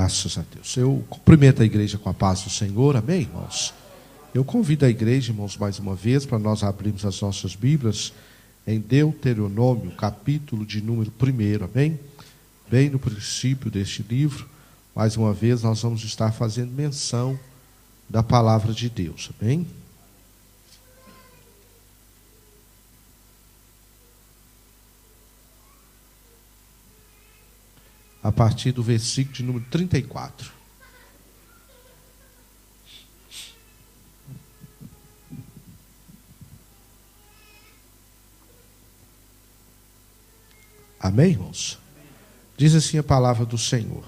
Graças a Deus. Eu cumprimento a igreja com a paz do Senhor, amém, irmãos? Eu convido a igreja, irmãos, mais uma vez, para nós abrirmos as nossas Bíblias em Deuteronômio, capítulo de número 1, amém? Bem no princípio deste livro, mais uma vez, nós vamos estar fazendo menção da palavra de Deus, amém? A partir do versículo de número 34. Amém, irmãos? Diz assim a palavra do Senhor.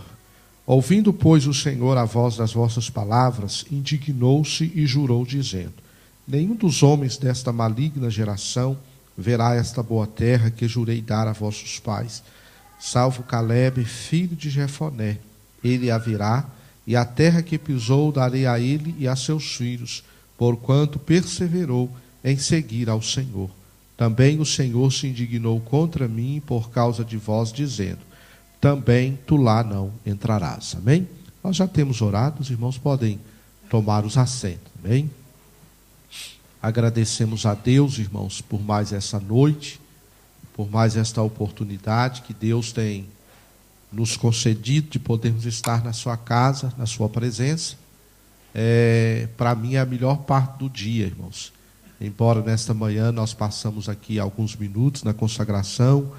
Ouvindo, pois, o Senhor a voz das vossas palavras, indignou-se e jurou, dizendo: nenhum dos homens desta maligna geração verá esta boa terra que jurei dar a vossos pais, salvo Calebe, filho de Jefoné. Ele a virá, e a terra que pisou darei a ele e a seus filhos, porquanto perseverou em seguir ao Senhor. Também o Senhor se indignou contra mim por causa de vós, dizendo: também tu lá não entrarás. Amém? Nós já temos orado, os irmãos podem tomar os assentos. Amém? Agradecemos a Deus, irmãos, por mais essa noite, por mais esta oportunidade que Deus tem nos concedido de podermos estar na sua casa, na sua presença. Para mim é a melhor parte do dia, irmãos. Embora nesta manhã nós passamos aqui alguns minutos na consagração,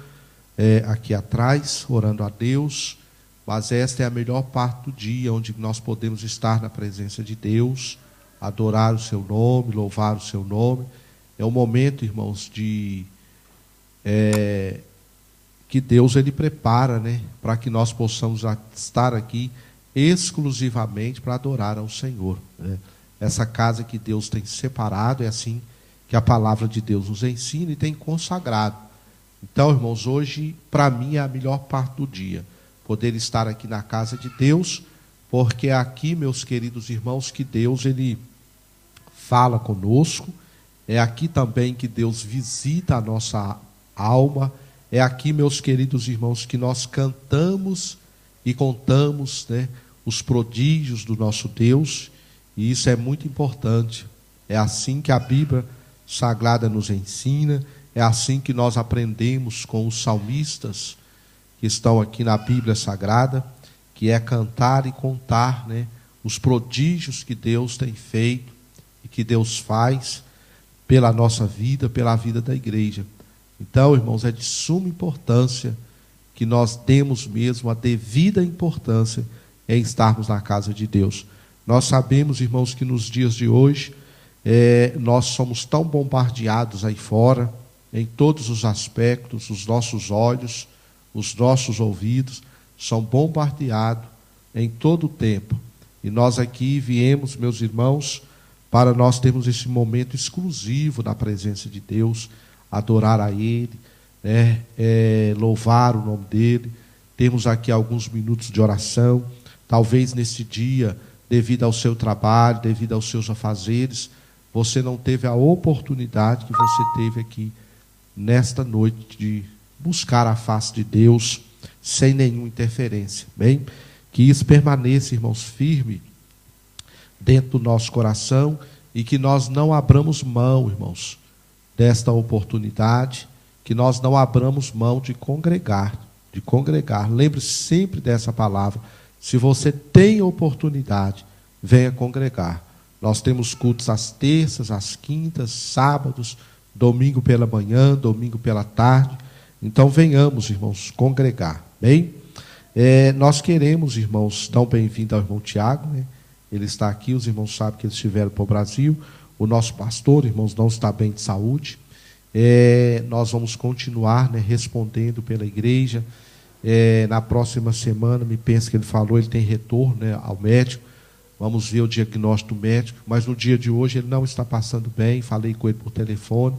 aqui atrás, orando a Deus, mas esta é a melhor parte do dia, onde nós podemos estar na presença de Deus, adorar o seu nome, louvar o seu nome. É um momento, irmãos, que Deus ele prepara, né, para que nós possamos estar aqui exclusivamente para adorar ao Senhor, né? Essa casa que Deus tem separado, é assim que a palavra de Deus nos ensina e tem consagrado. Então, irmãos, hoje para mim é a melhor parte do dia, poder estar aqui na casa de Deus, porque é aqui, meus queridos irmãos, que Deus ele fala conosco, é aqui também que Deus visita a nossa alma, é aqui, meus queridos irmãos, que nós cantamos e contamos, né, os prodígios do nosso Deus, e isso é muito importante. É assim que a Bíblia Sagrada nos ensina, é assim que nós aprendemos com os salmistas que estão aqui na Bíblia Sagrada, que é cantar e contar, né, os prodígios que Deus tem feito e que Deus faz pela nossa vida, pela vida da igreja. Então, irmãos, é de suma importância que nós demos mesmo a devida importância em estarmos na casa de Deus. Nós sabemos, irmãos, que nos dias de hoje, nós somos tão bombardeados aí fora, em todos os aspectos, os nossos olhos, os nossos ouvidos, são bombardeados em todo o tempo. E nós aqui viemos, meus irmãos, para nós termos esse momento exclusivo na presença de Deus, adorar a Ele, né, louvar o nome dEle. Temos aqui alguns minutos de oração. Talvez nesse dia, devido ao seu trabalho, devido aos seus afazeres, você não teve a oportunidade que você teve aqui nesta noite de buscar a face de Deus sem nenhuma interferência. Bem, que isso permaneça, irmãos, firme dentro do nosso coração e que nós não abramos mão, irmãos, desta oportunidade, que nós não abramos mão de congregar, de congregar. Lembre sempre dessa palavra. Se você tem oportunidade, venha congregar. Nós temos cultos às terças, às quintas, sábados, domingo pela manhã, domingo pela tarde. Então venhamos, irmãos, congregar. Bem, nós queremos, irmãos, dar um bem-vindo ao irmão Tiago, né? Ele está aqui, os irmãos sabem que eles estiveram para o Brasil. O nosso pastor, irmãos, não está bem de saúde. Nós vamos continuar, né, respondendo pela igreja. Na próxima semana, me pensa que ele falou, ele tem retorno, né, ao médico. Vamos ver o diagnóstico do médico. Mas no dia de hoje ele não está passando bem. Falei com ele por telefone.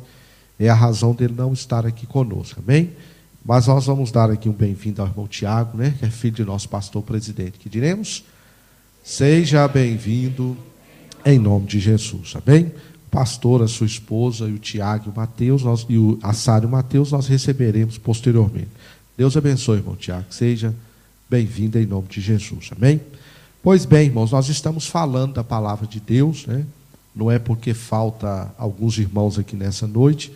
É a razão dele não estar aqui conosco, amém? Mas nós vamos dar aqui um bem-vindo ao irmão Tiago, né, que é filho de nosso pastor presidente. Que diremos? Seja bem-vindo em nome de Jesus, amém? Pastor, a sua esposa, e o Tiago e o Mateus, a Sara e o Mateus, nós receberemos posteriormente. Deus abençoe, irmão Tiago. Seja bem-vinda em nome de Jesus, amém? Pois bem, irmãos, nós estamos falando da palavra de Deus, né? Não é porque falta alguns irmãos aqui nessa noite.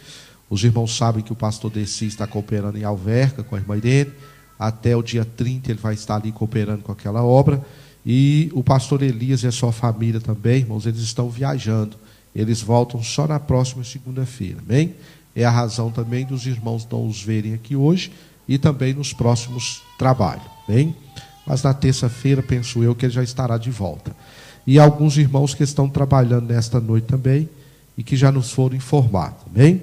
Os irmãos sabem que o pastor Deci está cooperando em Alverca com a irmã Irene. Até o dia 30 ele vai estar ali cooperando com aquela obra. E o pastor Elias e a sua família também, irmãos, eles estão viajando. Eles voltam só na próxima segunda-feira, amém? É a razão também dos irmãos não os verem aqui hoje e também nos próximos trabalhos, bem? Mas na terça-feira, penso eu, que ele já estará de volta. E alguns irmãos que estão trabalhando nesta noite também e que já nos foram informados, bem?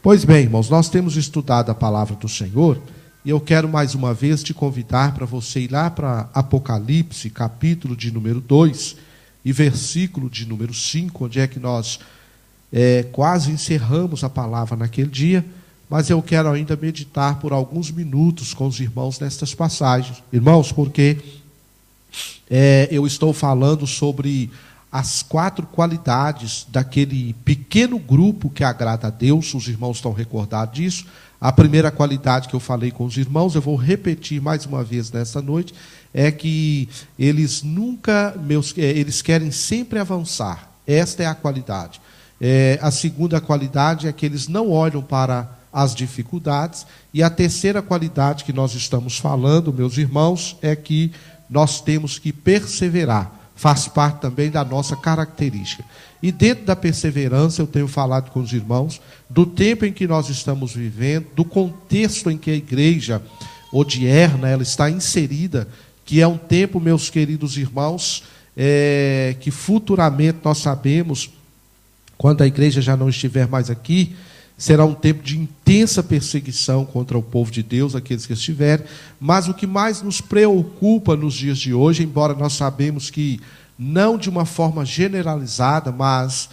Pois bem, irmãos, nós temos estudado a palavra do Senhor e eu quero mais uma vez te convidar para você ir lá para Apocalipse, capítulo de número 2 e versículo de número 5, onde é que nós quase encerramos a palavra naquele dia, mas eu quero ainda meditar por alguns minutos com os irmãos nestas passagens. Irmãos, porque eu estou falando sobre as 4 qualidades daquele pequeno grupo que agrada a Deus, os irmãos estão recordados disso. A primeira qualidade que eu falei com os irmãos, eu vou repetir mais uma vez nessa noite, é que eles eles querem sempre avançar. Esta é a qualidade. A segunda qualidade é que eles não olham para as dificuldades. E a terceira qualidade que nós estamos falando, meus irmãos, é que nós temos que perseverar. Faz parte também da nossa característica. E dentro da perseverança, eu tenho falado com os irmãos do tempo em que nós estamos vivendo, do contexto em que a igreja odierna ela está inserida, que é um tempo, meus queridos irmãos, que futuramente nós sabemos, quando a igreja já não estiver mais aqui, será um tempo de intensa perseguição contra o povo de Deus, aqueles que estiverem. Mas o que mais nos preocupa nos dias de hoje, embora nós sabemos que não de uma forma generalizada, mas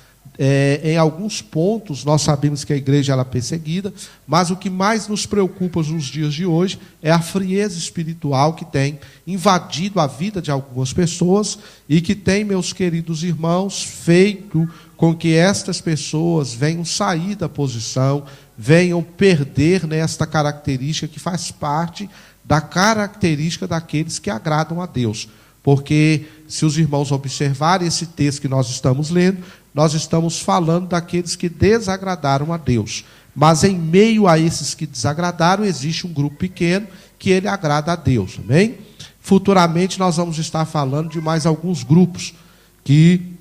em alguns pontos nós sabemos que a igreja ela é perseguida, mas o que mais nos preocupa nos dias de hoje é a frieza espiritual que tem invadido a vida de algumas pessoas e que tem, meus queridos irmãos, feito com que estas pessoas venham sair da posição, venham perder nesta característica que faz parte da característica daqueles que agradam a Deus. Porque, se os irmãos observarem esse texto que nós estamos lendo, nós estamos falando daqueles que desagradaram a Deus. Mas em meio a esses que desagradaram, existe um grupo pequeno que ele agrada a Deus. Amém? Futuramente nós vamos estar falando de mais alguns grupos que,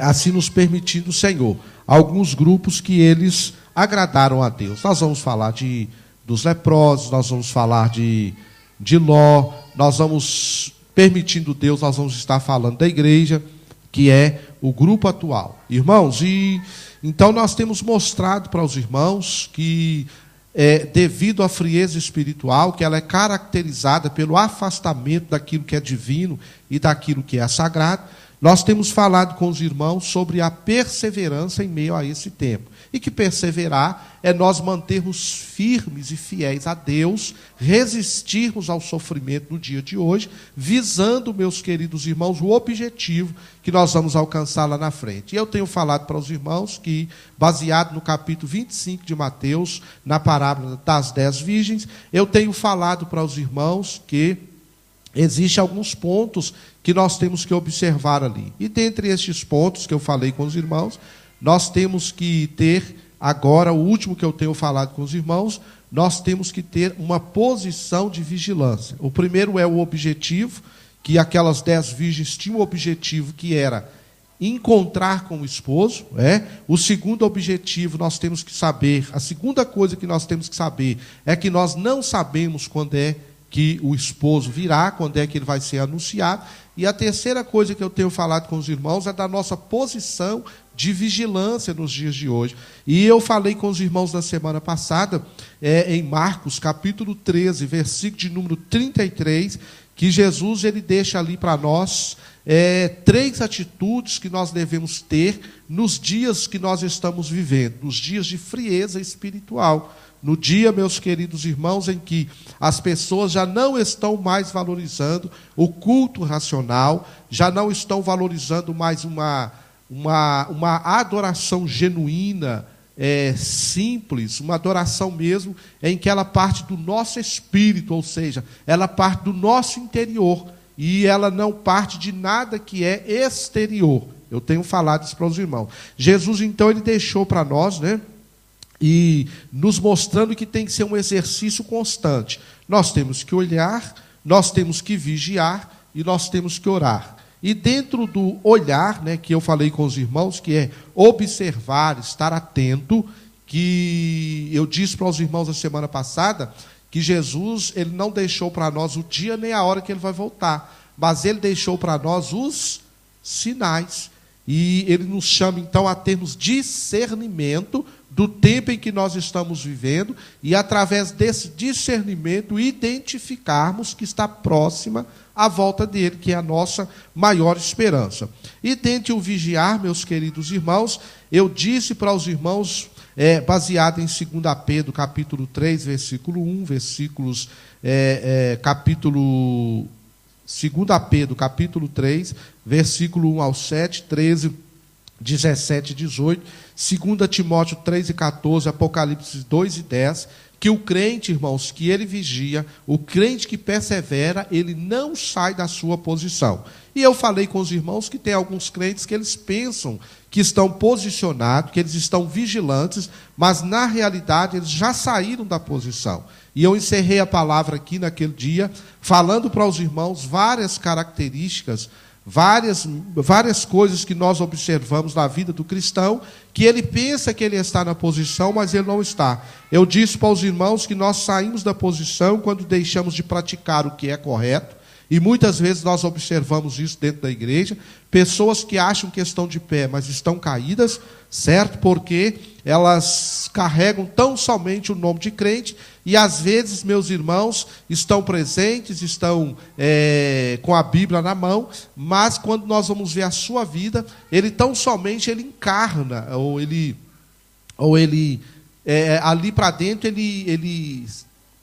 assim nos permitindo o Senhor, alguns grupos que eles agradaram a Deus. Nós vamos falar dos leprosos, nós vamos falar de Ló, nós vamos, permitindo Deus, nós vamos estar falando da igreja, que é o grupo atual. Irmãos, então nós temos mostrado para os irmãos que, devido à frieza espiritual, que ela é caracterizada pelo afastamento daquilo que é divino e daquilo que é sagrado, nós temos falado com os irmãos sobre a perseverança em meio a esse tempo. E que perseverar é nós mantermos firmes e fiéis a Deus, resistirmos ao sofrimento no dia de hoje, visando, meus queridos irmãos, o objetivo que nós vamos alcançar lá na frente. E eu tenho falado para os irmãos que, baseado no capítulo 25 de Mateus, na parábola das 10 virgens, eu tenho falado para os irmãos que existem alguns pontos que nós temos que observar ali. E dentre estes pontos que eu falei com os irmãos, nós temos que ter, agora, o último que eu tenho falado com os irmãos, nós temos que ter uma posição de vigilância. O primeiro é o objetivo, que aquelas 10 virgens tinham o objetivo que era encontrar com o esposo. O segundo objetivo, nós temos que saber, a segunda coisa que nós temos que saber é que nós não sabemos quando é que o esposo virá, quando é que ele vai ser anunciado. E a terceira coisa que eu tenho falado com os irmãos é da nossa posição de vigilância nos dias de hoje. E eu falei com os irmãos na semana passada, em Marcos, capítulo 13, versículo de número 33, que Jesus ele deixa ali para nós 3 atitudes que nós devemos ter nos dias que nós estamos vivendo, nos dias de frieza espiritual. No dia, meus queridos irmãos, em que as pessoas já não estão mais valorizando o culto racional, já não estão valorizando mais uma adoração genuína simples, uma adoração mesmo, em que ela parte do nosso espírito, ou seja, ela parte do nosso interior, e ela não parte de nada que é exterior. Eu tenho falado isso para os irmãos. Jesus, então, ele deixou para nós, né? E nos mostrando que tem que ser um exercício constante. Nós temos que olhar, nós temos que vigiar e nós temos que orar. E dentro do olhar, né, que eu falei com os irmãos, que é observar, estar atento, que eu disse para os irmãos a semana passada, que Jesus, ele não deixou para nós o dia nem a hora que ele vai voltar, mas ele deixou para nós os sinais. E ele nos chama, então, a termos discernimento do tempo em que nós estamos vivendo e, através desse discernimento, identificarmos que está próxima a volta dele, que é a nossa maior esperança. E dentre o vigiar, meus queridos irmãos, eu disse para os irmãos, baseado em 2 Pedro, capítulo 3, versículo 1, capítulo 2 Pedro, capítulo 3, versículo 1 ao 7, 13, 17 e 18, 2 Timóteo 3 e 14, Apocalipse 2 e 10, que o crente, irmãos, que ele vigia, o crente que persevera, ele não sai da sua posição. E eu falei com os irmãos que tem alguns crentes que eles pensam que estão posicionados, que eles estão vigilantes, mas na realidade eles já saíram da posição. E eu encerrei a palavra aqui naquele dia, falando para os irmãos várias características, várias coisas que nós observamos na vida do cristão, que ele pensa que ele está na posição, mas ele não está. Eu disse para os irmãos que nós saímos da posição quando deixamos de praticar o que é correto, e muitas vezes nós observamos isso dentro da igreja, pessoas que acham que estão de pé, mas estão caídas, certo? Porque elas carregam tão somente o nome de crente, e às vezes, meus irmãos, estão presentes, estão com a Bíblia na mão, mas quando nós vamos ver a sua vida, ele tão somente ele encarna, ou ele ali para dentro, ele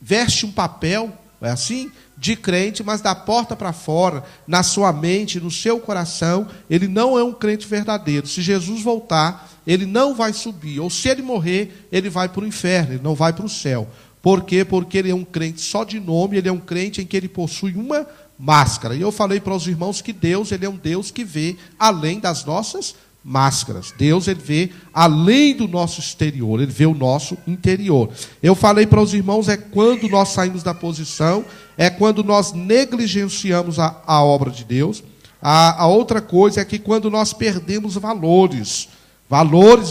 veste um papel, é assim? De crente, mas da porta para fora, na sua mente, no seu coração, ele não é um crente verdadeiro. Se Jesus voltar, ele não vai subir, ou se ele morrer, ele vai para o inferno, ele não vai para o céu. Por quê? Porque ele é um crente só de nome, ele é um crente em que ele possui uma máscara. E eu falei para os irmãos que Deus, ele é um Deus que vê além das nossas máscaras. Deus, ele vê além do nosso exterior, ele vê o nosso interior. Eu falei para os irmãos, é quando nós saímos da posição, é quando nós negligenciamos a obra de Deus. A outra coisa é que quando nós perdemos valores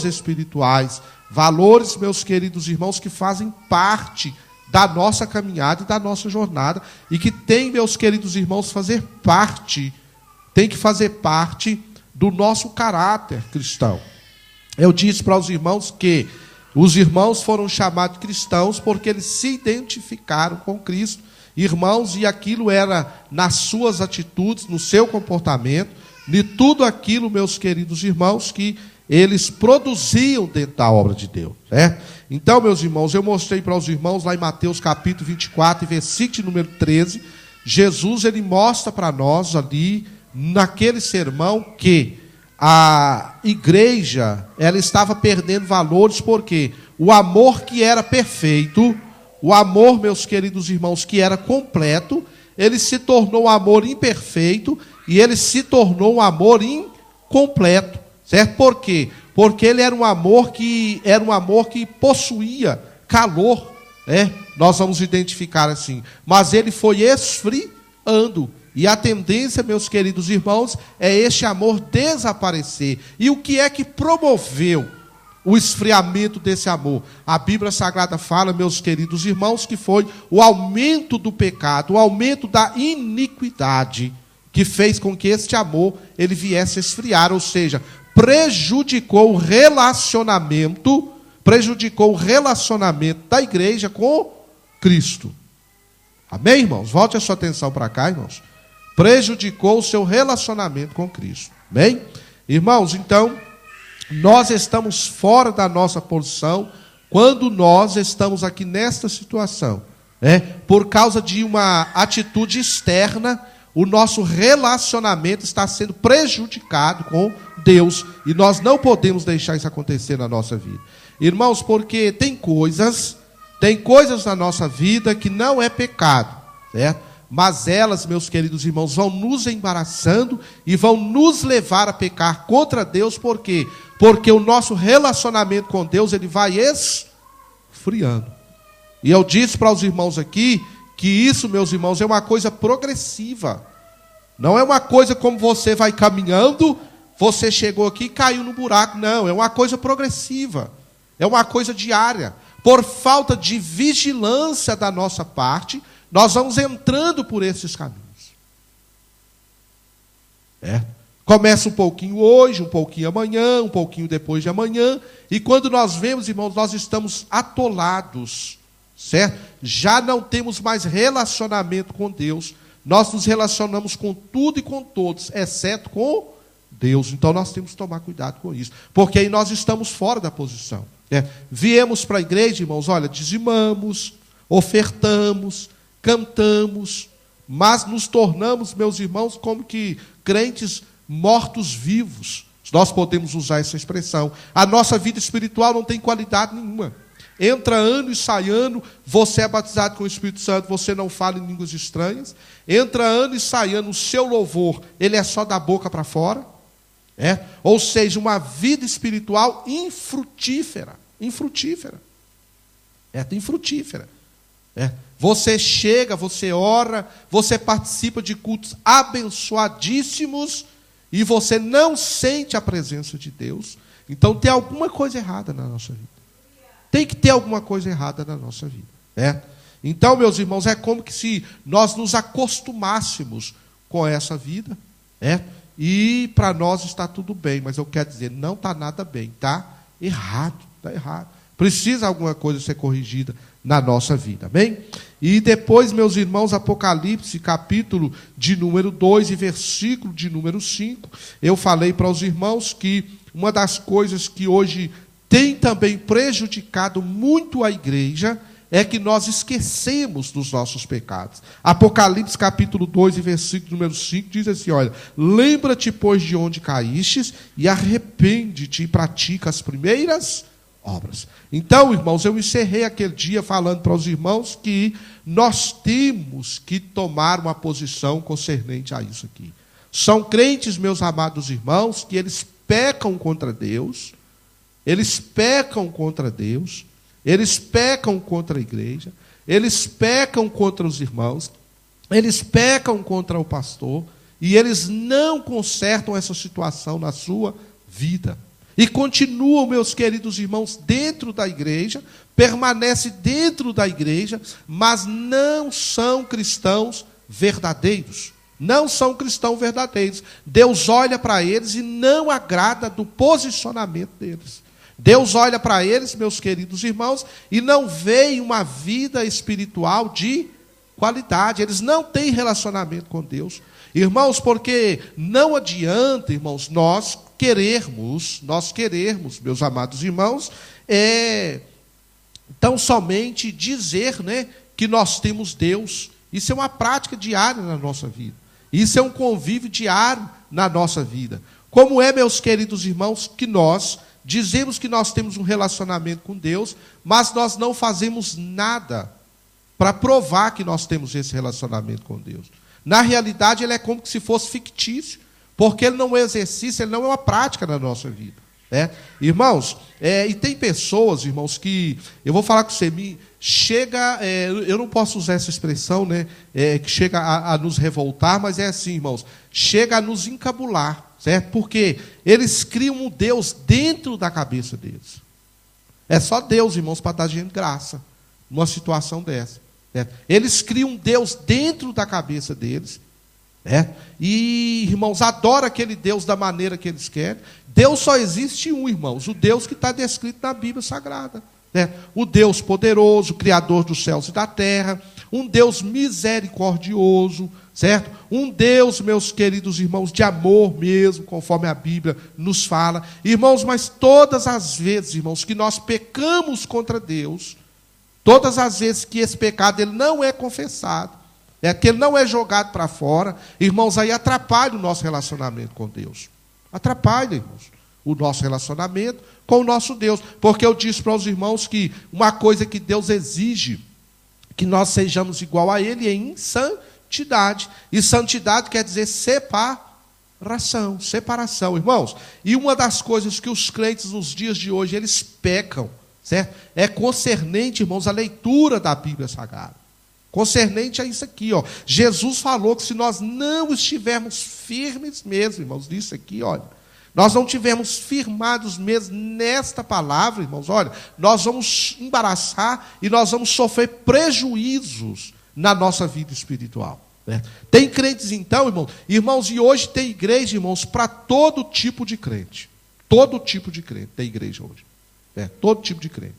espirituais, valores, meus queridos irmãos, que fazem parte da nossa caminhada e da nossa jornada, e que tem, meus queridos irmãos, tem que fazer parte do nosso caráter cristão. Eu disse para os irmãos que os irmãos foram chamados cristãos porque eles se identificaram com Cristo, irmãos, e aquilo era nas suas atitudes, no seu comportamento, de tudo aquilo, meus queridos irmãos, que eles produziam dentro da obra de Deus, certo? Então, meus irmãos, eu mostrei para os irmãos lá em Mateus capítulo 24, versículo número 13, Jesus, ele mostra para nós ali, naquele sermão, que a igreja, ela estava perdendo valores, porque o amor que era perfeito, o amor, meus queridos irmãos, que era completo, ele se tornou um amor imperfeito, e ele se tornou um amor incompleto, certo? Por quê? Porque ele era um amor que possuía calor, né? Nós vamos identificar assim, mas ele foi esfriando. E a tendência, meus queridos irmãos, é este amor desaparecer. E o que é que promoveu o esfriamento desse amor? A Bíblia Sagrada fala, meus queridos irmãos, que foi o aumento do pecado, o aumento da iniquidade, que fez com que este amor ele viesse a esfriar, ou seja, prejudicou o relacionamento da igreja com Cristo. Amém, irmãos? Volte a sua atenção para cá, irmãos. Prejudicou o seu relacionamento com Cristo. Bem, irmãos, então, nós estamos fora da nossa posição quando nós estamos aqui nesta situação, né? Por causa de uma atitude externa, o nosso relacionamento está sendo prejudicado com Deus, e nós não podemos deixar isso acontecer na nossa vida. Irmãos, porque tem coisas na nossa vida que não é pecado, certo? Mas elas, meus queridos irmãos, vão nos embaraçando e vão nos levar a pecar contra Deus. Por quê? Porque o nosso relacionamento com Deus, ele vai esfriando. E eu disse para os irmãos aqui que isso, meus irmãos, é uma coisa progressiva. Não é uma coisa como você vai caminhando, você chegou aqui e caiu no buraco. Não, é uma coisa progressiva. É uma coisa diária. Por falta de vigilância da nossa parte, nós vamos entrando por esses caminhos. Começa um pouquinho hoje, um pouquinho amanhã, um pouquinho depois de amanhã. E quando nós vemos, irmãos, nós estamos atolados, certo? Já não temos mais relacionamento com Deus. Nós nos relacionamos com tudo e com todos, exceto com Deus. Então nós temos que tomar cuidado com isso, porque aí nós estamos fora da posição. Viemos para a igreja, irmãos, olha, dizimamos, ofertamos, cantamos, mas nos tornamos, meus irmãos, como que crentes mortos-vivos. Nós podemos usar essa expressão. A nossa vida espiritual não tem qualidade nenhuma. Entra ano e sai ano, você é batizado com o Espírito Santo, você não fala em línguas estranhas. Entra ano e sai ano, o seu louvor, ele é só da boca para fora. Ou seja, uma vida espiritual infrutífera. Infrutífera. Infrutífera. Você chega, você ora, você participa de cultos abençoadíssimos e você não sente a presença de Deus. Então tem alguma coisa errada na nossa vida. Tem que ter alguma coisa errada na nossa vida. Então, meus irmãos, é como que se nós nos acostumássemos com essa vida. E para nós está tudo bem, mas eu quero dizer, não está nada bem, está errado, está errado. Precisa alguma coisa ser corrigida na nossa vida, amém? E depois, meus irmãos, Apocalipse, capítulo de número 2 e versículo de número 5, eu falei para os irmãos que uma das coisas que hoje tem também prejudicado muito a igreja é que nós esquecemos dos nossos pecados. Apocalipse capítulo 2 e versículo número 5 diz assim, olha, lembra-te, pois, de onde caístes e arrepende-te e pratica as primeiras obras. Então, irmãos, eu encerrei aquele dia falando para os irmãos que nós temos que tomar uma posição concernente a isso aqui. São crentes, meus amados irmãos, que eles pecam contra Deus, eles pecam contra Deus, eles pecam contra a igreja, eles pecam contra os irmãos, eles pecam contra o pastor, e eles não consertam essa situação na sua vida. E continuam, meus queridos irmãos, dentro da igreja, permanecem dentro da igreja, mas não são cristãos verdadeiros. Não são cristãos verdadeiros. Deus olha para eles e não agrada do posicionamento deles. Deus olha para eles, meus queridos irmãos, e não vê uma vida espiritual de qualidade. Eles não têm relacionamento com Deus. Irmãos, porque não adianta, irmãos, nós querermos, meus amados irmãos, tão somente dizer, né, que nós temos Deus. Isso é uma prática diária na nossa vida. Isso é um convívio diário na nossa vida. Como é, meus queridos irmãos, que nós dizemos que nós temos um relacionamento com Deus, mas nós não fazemos nada para provar que nós temos esse relacionamento com Deus. Na realidade, ele é como se fosse fictício, porque ele não é um exercício, ele não é uma prática na nossa vida. Irmãos, e tem pessoas, irmãos, que, eu vou falar com você, eu não posso usar essa expressão, né, que chega a nos revoltar, mas é assim, irmãos, chega a nos encabular. Certo? Porque eles criam um Deus dentro da cabeça deles. É só Deus, irmãos, para dar gente graça numa situação dessa. Certo? Eles criam um Deus dentro da cabeça deles. E, irmãos, adora aquele Deus da maneira que eles querem. Deus só existe um, irmãos, o Deus que está descrito na Bíblia Sagrada. O Deus poderoso, Criador dos céus e da terra, um Deus misericordioso, certo? Um Deus, meus queridos irmãos, de amor mesmo, conforme a Bíblia nos fala. Irmãos, mas todas as vezes, irmãos, que nós pecamos contra Deus, todas as vezes que esse pecado ele não é confessado, que ele não é jogado para fora, irmãos, aí atrapalha o nosso relacionamento com Deus. Atrapalha, irmãos. o nosso relacionamento com o nosso Deus. Porque eu disse para os irmãos que uma coisa que Deus exige, que nós sejamos igual a Ele em santidade. E santidade quer dizer separação, irmãos. E uma das coisas que os crentes nos dias de hoje, eles pecam, certo? É concernente, irmãos, a leitura da Bíblia Sagrada. Concernente a isso aqui, ó. Jesus falou que se nós não estivermos firmes mesmo, irmãos, nisso aqui, olha, nós não tivermos firmados mesmo nesta palavra, irmãos, olha, nós vamos embaraçar e nós vamos sofrer prejuízos na nossa vida espiritual. Né? Tem crentes então, irmãos, e hoje tem igreja, irmãos, para todo tipo de crente. Todo tipo de crente tem igreja hoje. Todo tipo de crente.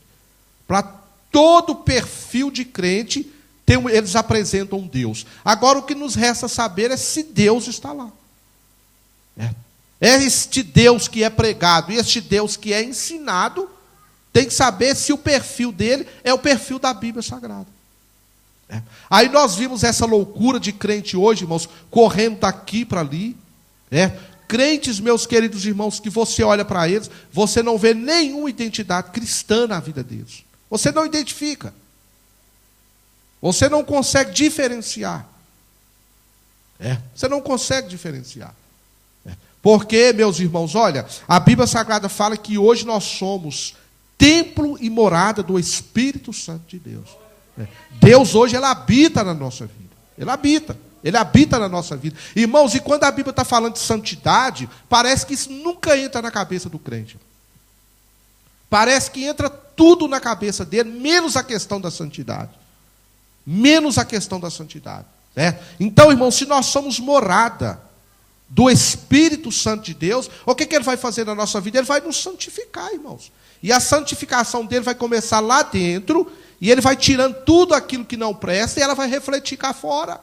Para todo perfil de crente, eles apresentam um Deus. Agora o que nos resta saber é se Deus está lá. É este Deus que é pregado e este Deus que é ensinado, tem que saber se o perfil dele é o perfil da Bíblia Sagrada. Aí nós vimos essa loucura de crente hoje, irmãos, correndo daqui para ali. Crentes, meus queridos irmãos, que você olha para eles, você não vê nenhuma identidade cristã na vida deles. Você não identifica. Você não consegue diferenciar. Você não consegue diferenciar. Porque, meus irmãos, olha, a Bíblia Sagrada fala que hoje nós somos templo e morada do Espírito Santo de Deus. Deus hoje, Ele habita na nossa vida. Ele habita na nossa vida. Irmãos, e quando a Bíblia está falando de santidade, parece que isso nunca entra na cabeça do crente. Parece que entra tudo na cabeça dele, menos a questão da santidade. Menos a questão da santidade. Então, irmãos, se nós somos morada do Espírito Santo de Deus, o que Ele vai fazer na nossa vida? Ele vai nos santificar, irmãos. E a santificação dele vai começar lá dentro, e Ele vai tirando tudo aquilo que não presta, e ela vai refletir cá fora.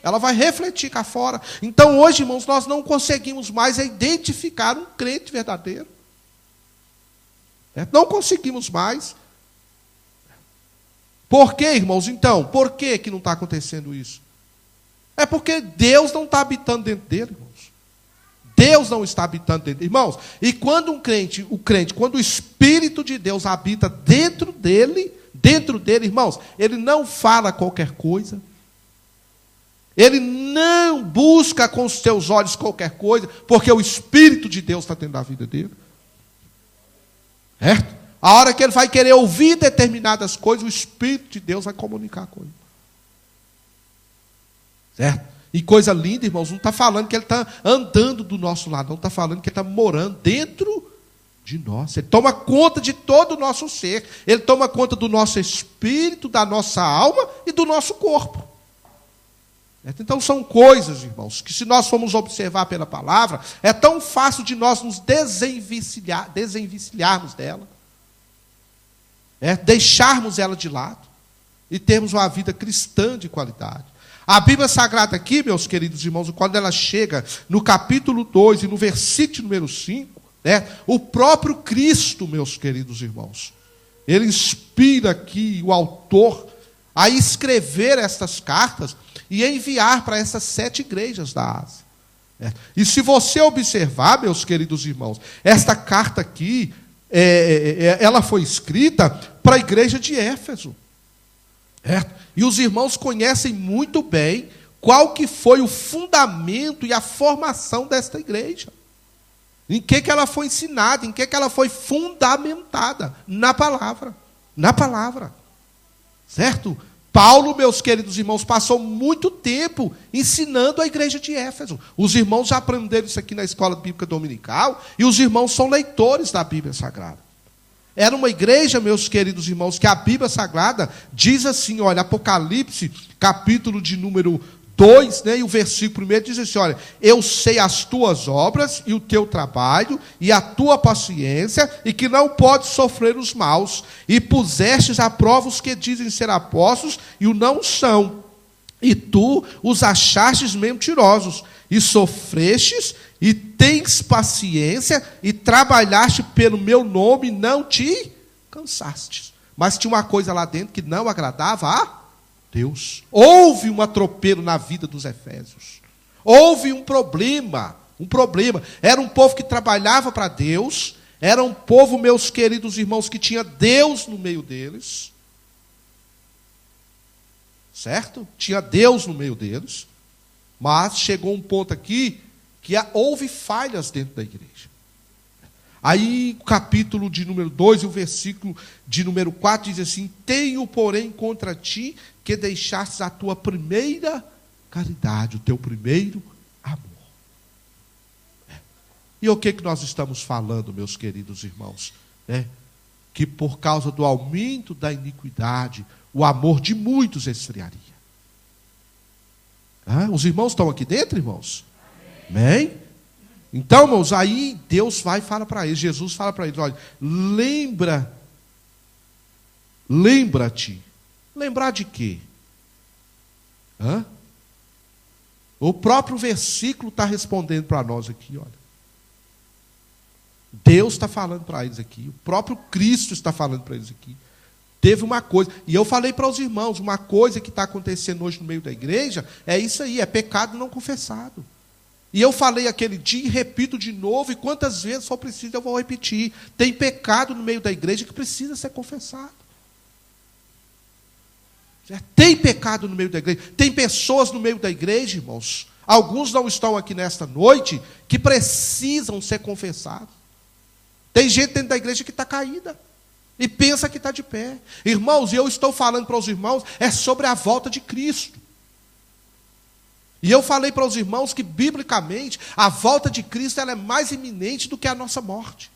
Ela vai refletir cá fora. Então, hoje, irmãos, nós não conseguimos mais identificar um crente verdadeiro. Não conseguimos mais. Por quê, irmãos? Então, por que não está acontecendo isso? É porque Deus não está habitando dentro dele, irmãos. Deus não está habitando dentro dele. Irmãos, e quando quando o Espírito de Deus habita dentro dele, irmãos, ele não fala qualquer coisa. Ele não busca com os seus olhos qualquer coisa, porque o Espírito de Deus está dentro da vida dele. Certo? A hora que ele vai querer ouvir determinadas coisas, o Espírito de Deus vai comunicar com ele. Certo? E coisa linda, irmãos, não está falando que ele está andando do nosso lado, não está falando que ele está morando dentro de nós. Ele toma conta de todo o nosso ser. Ele toma conta do nosso espírito, da nossa alma e do nosso corpo. Então são coisas, irmãos, que se nós formos observar pela palavra, é tão fácil de nós nos desenvicilharmos dela. Deixarmos ela de lado e termos uma vida cristã de qualidade. A Bíblia Sagrada aqui, meus queridos irmãos, quando ela chega no capítulo 2 e no versículo número 5, o próprio Cristo, meus queridos irmãos, ele inspira aqui o autor a escrever estas cartas e enviar para essas 7 igrejas da Ásia. E se você observar, meus queridos irmãos, esta carta aqui, ela foi escrita para a igreja de Éfeso. E os irmãos conhecem muito bem qual que foi o fundamento e a formação desta igreja. Em que ela foi ensinada, em que ela foi fundamentada? Na palavra. Na palavra. Certo? Paulo, meus queridos irmãos, passou muito tempo ensinando a igreja de Éfeso. Os irmãos já aprenderam isso aqui na escola bíblica dominical, e os irmãos são leitores da Bíblia Sagrada. Era uma igreja, meus queridos irmãos, que a Bíblia Sagrada diz assim, olha, Apocalipse, capítulo de número 2, e o versículo 1 diz assim, olha, eu sei as tuas obras e o teu trabalho e a tua paciência e que não podes sofrer os maus e pusestes à prova os que dizem ser apóstolos e o não são e tu os achastes mentirosos e sofrestes e tens paciência e trabalhaste pelo meu nome e não te cansastes. Mas tinha uma coisa lá dentro que não agradava a Deus. Houve um atropelo na vida dos efésios. Houve um problema um problema. Era um povo que trabalhava para Deus, era um povo, meus queridos irmãos, que tinha Deus no meio deles. Certo? Tinha Deus no meio deles. Mas chegou um ponto aqui que houve falhas dentro da igreja. Aí o capítulo de número 2 e o versículo de número 4 diz assim: tenho, porém, contra ti que deixastes a tua primeira caridade, o teu primeiro amor. E o que nós estamos falando, meus queridos irmãos? Que por causa do aumento da iniquidade, o amor de muitos esfriaria. Os irmãos estão aqui dentro, irmãos? Amém? Então, irmãos, aí Deus vai e fala para eles, Jesus fala para eles: olha, lembra-te. Lembrar de quê? O próprio versículo está respondendo para nós aqui, olha. Deus está falando para eles aqui, o próprio Cristo está falando para eles aqui. Teve uma coisa, e eu falei para os irmãos, uma coisa que está acontecendo hoje no meio da igreja, é isso aí, é pecado não confessado. E eu falei aquele dia e repito de novo, e quantas vezes for preciso eu vou repetir. Tem pecado no meio da igreja que precisa ser confessado. Tem pecado no meio da igreja, tem pessoas no meio da igreja, irmãos, alguns não estão aqui nesta noite, que precisam ser confessados. Tem gente dentro da igreja que está caída e pensa que está de pé. Irmãos, e eu estou falando para os irmãos, é sobre a volta de Cristo. E eu falei para os irmãos que, biblicamente, a volta de Cristo ela é mais iminente do que a nossa morte.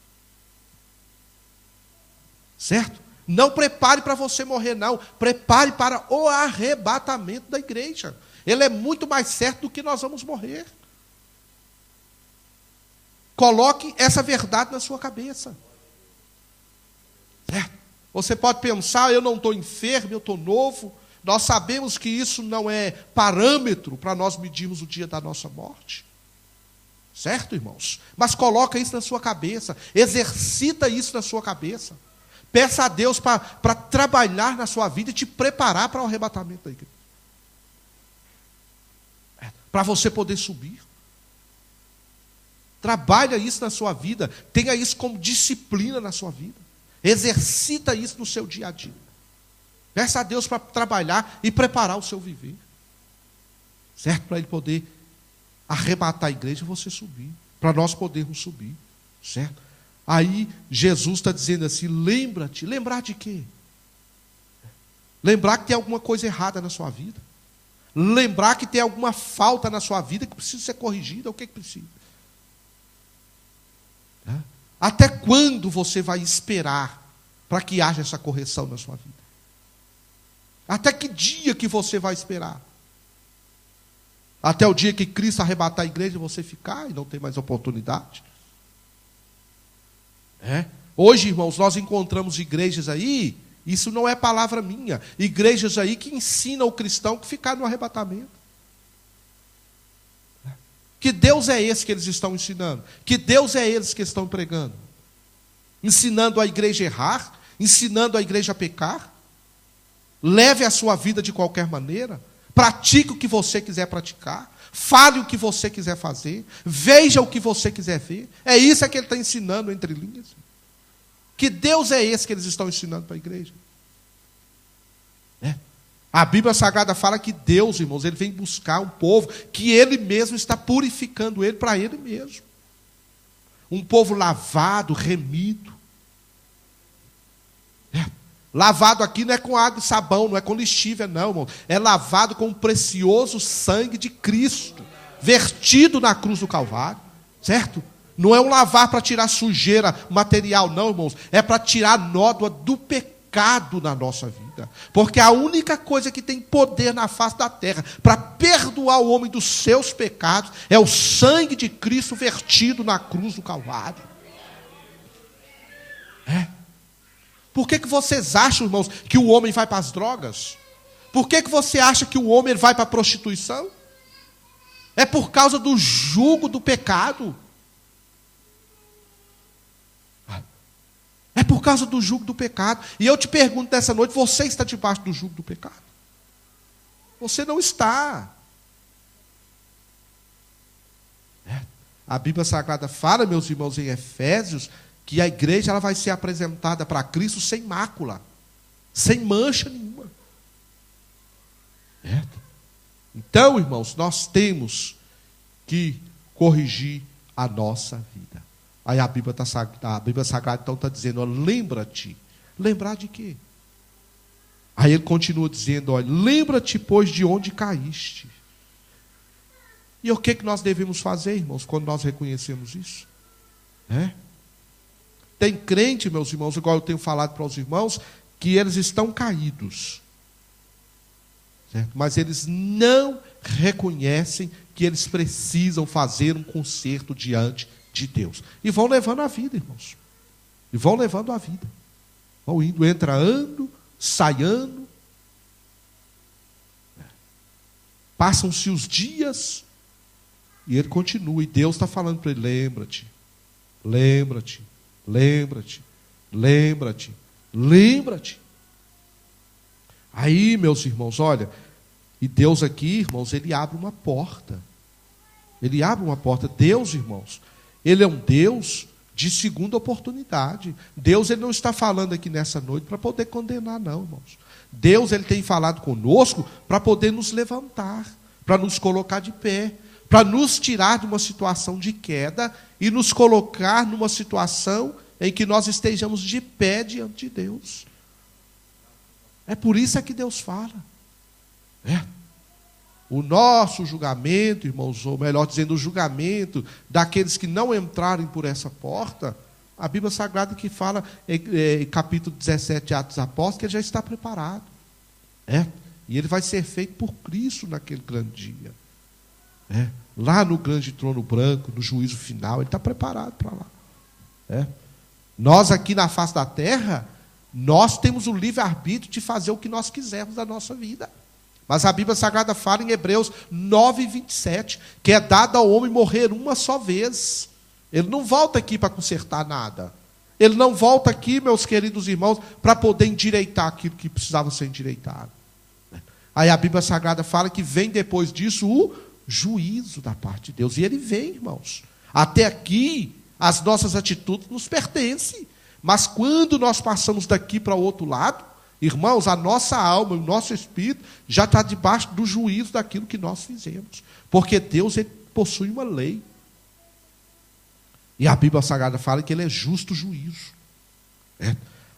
Certo? Não prepare para você morrer, não. Prepare para o arrebatamento da igreja. Ele é muito mais certo do que nós vamos morrer. Coloque essa verdade na sua cabeça. Certo? Você pode pensar: eu não estou enfermo, eu estou novo. Nós sabemos que isso não é parâmetro para nós medirmos o dia da nossa morte. Certo, irmãos? Mas coloca isso na sua cabeça. Exercita isso na sua cabeça. Peça a Deus para trabalhar na sua vida e te preparar para o arrebatamento da igreja. Para você poder subir. Trabalha isso na sua vida. Tenha isso como disciplina na sua vida. Exercita isso no seu dia a dia. Peça a Deus para trabalhar e preparar o seu viver. Certo? Para Ele poder arrebatar a igreja e você subir. Para nós podermos subir. Certo? Aí Jesus está dizendo assim: lembra-te. Lembrar de quê? Lembrar que tem alguma coisa errada na sua vida. Lembrar que tem alguma falta na sua vida que precisa ser corrigida. O que precisa? Até quando você vai esperar para que haja essa correção na sua vida? Até que dia que você vai esperar? Até o dia que Cristo arrebatar a igreja e você ficar e não ter mais oportunidade? Hoje, irmãos, nós encontramos igrejas aí, isso não é palavra minha, igrejas aí que ensinam o cristão que ficar no arrebatamento. Que Deus é esse que eles estão ensinando? Que Deus é esse que estão pregando? Ensinando a igreja a errar? Ensinando a igreja a pecar? Leve a sua vida de qualquer maneira. Pratique o que você quiser praticar. Fale o que você quiser fazer. Veja o que você quiser ver. É isso que ele está ensinando entre linhas. Que Deus é esse que eles estão ensinando para a igreja? A Bíblia Sagrada fala que Deus, irmãos, Ele vem buscar um povo que Ele mesmo está purificando ele para Ele mesmo. Um povo lavado, remido. Lavado aqui não é com água e sabão, não é com lexívia, não, irmão. É lavado com o precioso sangue de Cristo, vertido na cruz do Calvário. Certo? Não é um lavar para tirar sujeira material, não, irmãos. É para tirar a nódoa do pecado na nossa vida. Porque a única coisa que tem poder na face da terra para perdoar o homem dos seus pecados é o sangue de Cristo vertido na cruz do Calvário. Por que vocês acham, irmãos, que o homem vai para as drogas? Por que você acha que o homem vai para a prostituição? É por causa do jugo do pecado. É por causa do jugo do pecado. E eu te pergunto nessa noite: você está debaixo do jugo do pecado? Você não está. A Bíblia Sagrada fala, meus irmãos, em Efésios, que a igreja ela vai ser apresentada para Cristo sem mácula, sem mancha nenhuma. Certo? Então, irmãos, nós temos que corrigir a nossa vida. Aí a Bíblia Sagrada então está dizendo, ó, lembra-te. Lembrar de quê? Aí ele continua dizendo, olha, lembra-te, pois, de onde caíste. E o que nós devemos fazer, irmãos, quando nós reconhecemos isso? Tem crente, meus irmãos, igual eu tenho falado para os irmãos, que eles estão caídos. Certo? Mas eles não reconhecem que eles precisam fazer um conserto diante de Deus. E vão levando a vida, irmãos. E vão levando a vida. Vão indo, entra ano, sai ano. Passam-se os dias e ele continua. E Deus está falando para ele, lembra-te, lembra-te, lembra-te, lembra-te, lembra-te. Aí, meus irmãos, olha, e Deus aqui, irmãos, ele abre uma porta. Ele abre uma porta. Deus, irmãos, ele é um Deus de segunda oportunidade. Deus, ele não está falando aqui nessa noite para poder condenar, não, irmãos. Deus, ele tem falado conosco para poder nos levantar, para nos colocar de pé, para nos tirar de uma situação de queda e nos colocar numa situação em que nós estejamos de pé diante de Deus. É por isso que Deus fala. O nosso julgamento, irmãos, ou melhor dizendo, o julgamento daqueles que não entrarem por essa porta, a Bíblia Sagrada que fala em capítulo 17 de Atos dos Apóstolos, que ele já está preparado. E ele vai ser feito por Cristo naquele grande dia. Lá no grande trono branco, no juízo final, ele está preparado para lá. Nós aqui na face da terra, nós temos o livre-arbítrio de fazer o que nós quisermos da nossa vida. Mas a Bíblia Sagrada fala em Hebreus 9:27, que é dado ao homem morrer uma só vez. Ele não volta aqui para consertar nada. Ele não volta aqui, meus queridos irmãos, para poder endireitar aquilo que precisava ser endireitado. Aí a Bíblia Sagrada fala que vem depois disso o juízo da parte de Deus. E ele vem, irmãos. Até aqui, as nossas atitudes nos pertencem. Mas quando nós passamos daqui para o outro lado, irmãos, a nossa alma, o nosso espírito já está debaixo do juízo daquilo que nós fizemos. Porque Deus, ele possui uma lei. E a Bíblia Sagrada fala que ele é justo juízo.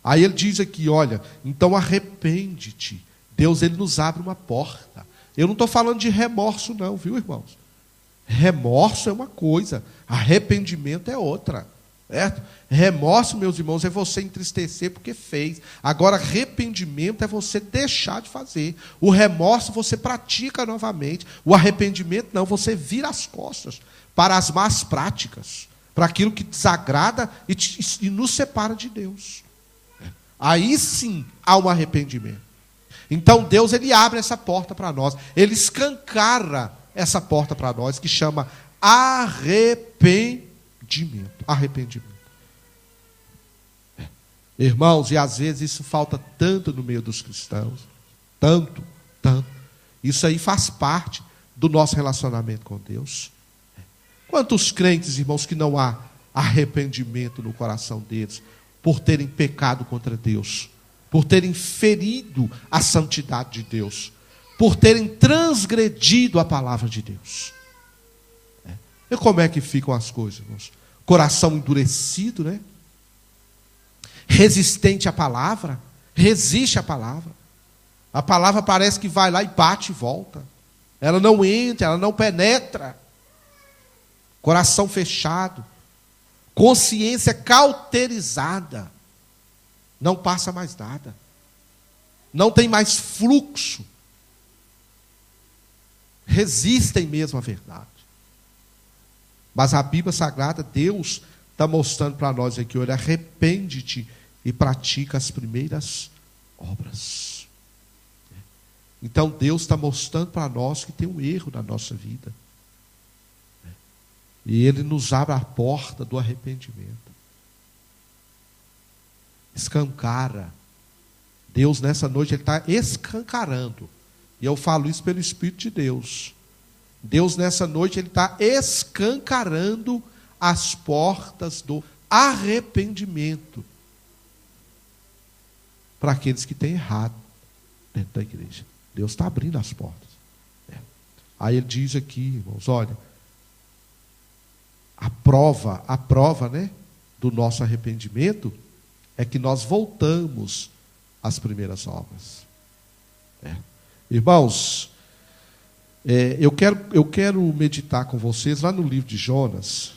Aí ele diz aqui, olha, então arrepende-te. Deus, ele nos abre uma porta. Eu não estou falando de remorso não, viu, irmãos? Remorso é uma coisa, arrependimento é outra. Remorso, meus irmãos, é você entristecer porque fez. Agora, arrependimento é você deixar de fazer. O remorso você pratica novamente. O arrependimento não, você vira as costas para as más práticas, para aquilo que desagrada e nos separa de Deus. Aí sim há um arrependimento. Então Deus, ele abre essa porta para nós. Ele escancara essa porta para nós, que chama arrependimento. Arrependimento. Irmãos, e às vezes isso falta tanto no meio dos cristãos. Tanto. Isso aí faz parte do nosso relacionamento com Deus. Quantos crentes, irmãos, que não há arrependimento no coração deles por terem pecado contra Deus, por terem ferido a santidade de Deus, por terem transgredido a palavra de Deus. E como é que ficam as coisas, irmãos? Coração endurecido, né? Resistente à palavra, resiste à palavra. A palavra parece que vai lá e bate e volta. Ela não entra, ela não penetra. Coração fechado, consciência cauterizada. Não passa mais nada. Não tem mais fluxo. Resistem mesmo à verdade. Mas a Bíblia Sagrada, Deus está mostrando para nós aqui, olha, arrepende-te e pratica as primeiras obras. Então Deus está mostrando para nós que tem um erro na nossa vida. E Ele nos abre a porta do arrependimento. Escancara. Deus nessa noite, Ele está escancarando. E eu falo isso pelo Espírito de Deus. Deus nessa noite ele está escancarando as portas do arrependimento para aqueles que têm errado dentro da igreja. Deus está abrindo as portas. Aí ele diz aqui, irmãos, olha, a prova, né, do nosso arrependimento é que nós voltamos às primeiras obras. Irmãos, eu quero meditar com vocês lá no livro de Jonas.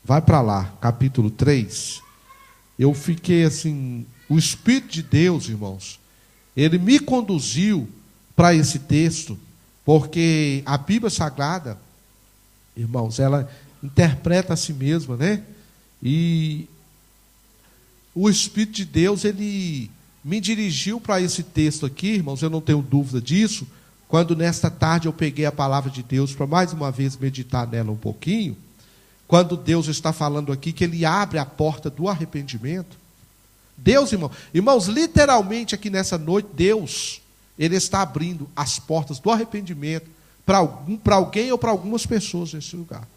Vai para lá, capítulo 3. Eu fiquei assim, o Espírito de Deus, irmãos, ele me conduziu para esse texto, porque a Bíblia Sagrada, irmãos, ela interpreta a si mesma, né? E o Espírito de Deus, ele me dirigiu para esse texto aqui, irmãos, eu não tenho dúvida disso, quando nesta tarde eu peguei a palavra de Deus para mais uma vez meditar nela um pouquinho, quando Deus está falando aqui que ele abre a porta do arrependimento. Deus, irmãos, literalmente aqui nessa noite, Deus, ele está abrindo as portas do arrependimento para alguém ou para algumas pessoas nesse lugar.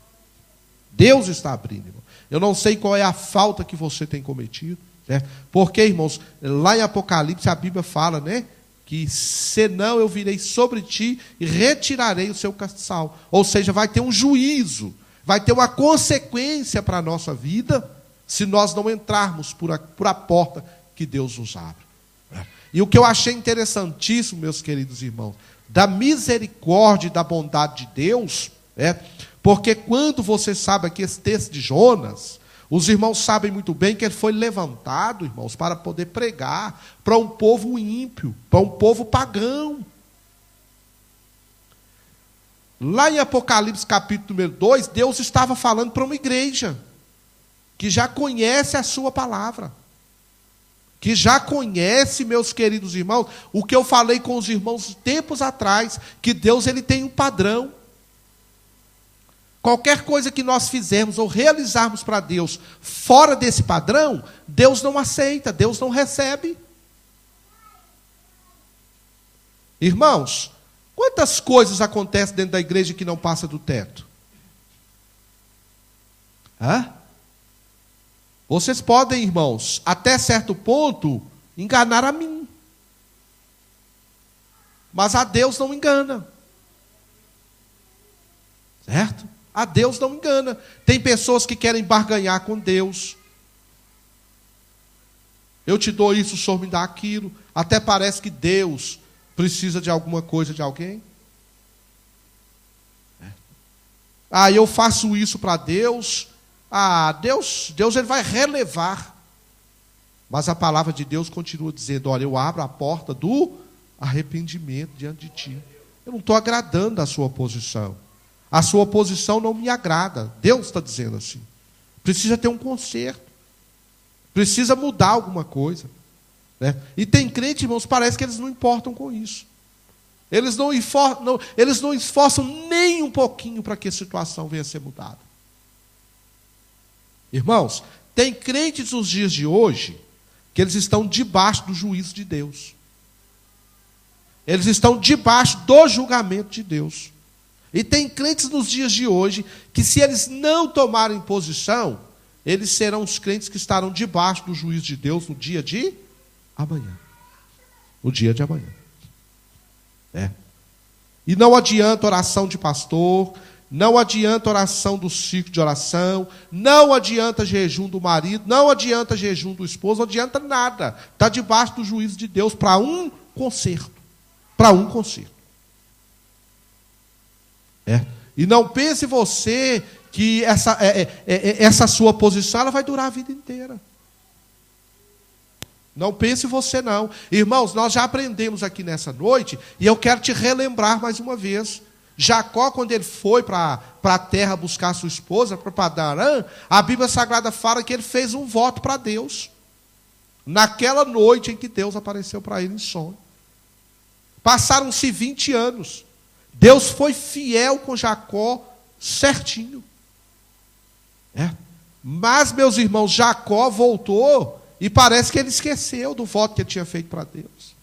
Deus está abrindo, irmão. Eu não sei qual é a falta que você tem cometido, né? Porque, irmãos, lá em Apocalipse a Bíblia fala, né, que senão eu virei sobre ti e retirarei o seu castiçal. Ou seja, vai ter um juízo, vai ter uma consequência para a nossa vida se nós não entrarmos por a porta que Deus nos abre. E o que eu achei interessantíssimo, meus queridos irmãos, da misericórdia e da bondade de Deus, porque quando você sabe aqui esse texto de Jonas, os irmãos sabem muito bem que ele foi levantado, irmãos, para poder pregar para um povo ímpio, para um povo pagão. Lá em Apocalipse capítulo número 2, Deus estava falando para uma igreja que já conhece a sua palavra, que já conhece, meus queridos irmãos, o que eu falei com os irmãos tempos atrás, que Deus ele tem um padrão. Qualquer coisa que nós fizermos ou realizarmos para Deus fora desse padrão, Deus não aceita, Deus não recebe. Irmãos, quantas coisas acontecem dentro da igreja que não passa do teto? Vocês podem, irmãos, até certo ponto, enganar a mim. Mas a Deus não engana. Certo? A Deus não engana. Tem pessoas que querem barganhar com Deus. Eu te dou isso, o Senhor me dá aquilo. Até parece que Deus precisa de alguma coisa de alguém. Eu faço isso para Deus. Deus ele vai relevar. Mas a palavra de Deus continua dizendo, olha, eu abro a porta do arrependimento diante de ti. Eu não estou agradando a sua posição. A sua posição não me agrada. Deus está dizendo assim. Precisa ter um conserto. Precisa mudar alguma coisa. Né? E tem crente, irmãos, parece que eles não importam com isso. Eles não esforçam nem um pouquinho para que a situação venha a ser mudada. Irmãos, tem crentes nos dias de hoje que eles estão debaixo do juízo de Deus. Eles estão debaixo do julgamento de Deus. E tem crentes nos dias de hoje que, se eles não tomarem posição, eles serão os crentes que estarão debaixo do juízo de Deus no dia de amanhã. No dia de amanhã. E não adianta oração de pastor, não adianta oração do ciclo de oração, não adianta jejum do marido, não adianta jejum do esposo, não adianta nada. Está debaixo do juízo de Deus para um conserto. Para um conserto. E não pense você que essa sua posição ela vai durar a vida inteira. Não pense você não. Irmãos, nós já aprendemos aqui nessa noite, e eu quero te relembrar mais uma vez. Jacó, quando ele foi para a terra buscar sua esposa, para Padan-Aram, a Bíblia Sagrada fala que ele fez um voto para Deus. Naquela noite em que Deus apareceu para ele em sonho. Passaram-se 20 anos. Deus foi fiel com Jacó certinho. Mas, meus irmãos, Jacó voltou e parece que ele esqueceu do voto que ele tinha feito para Deus.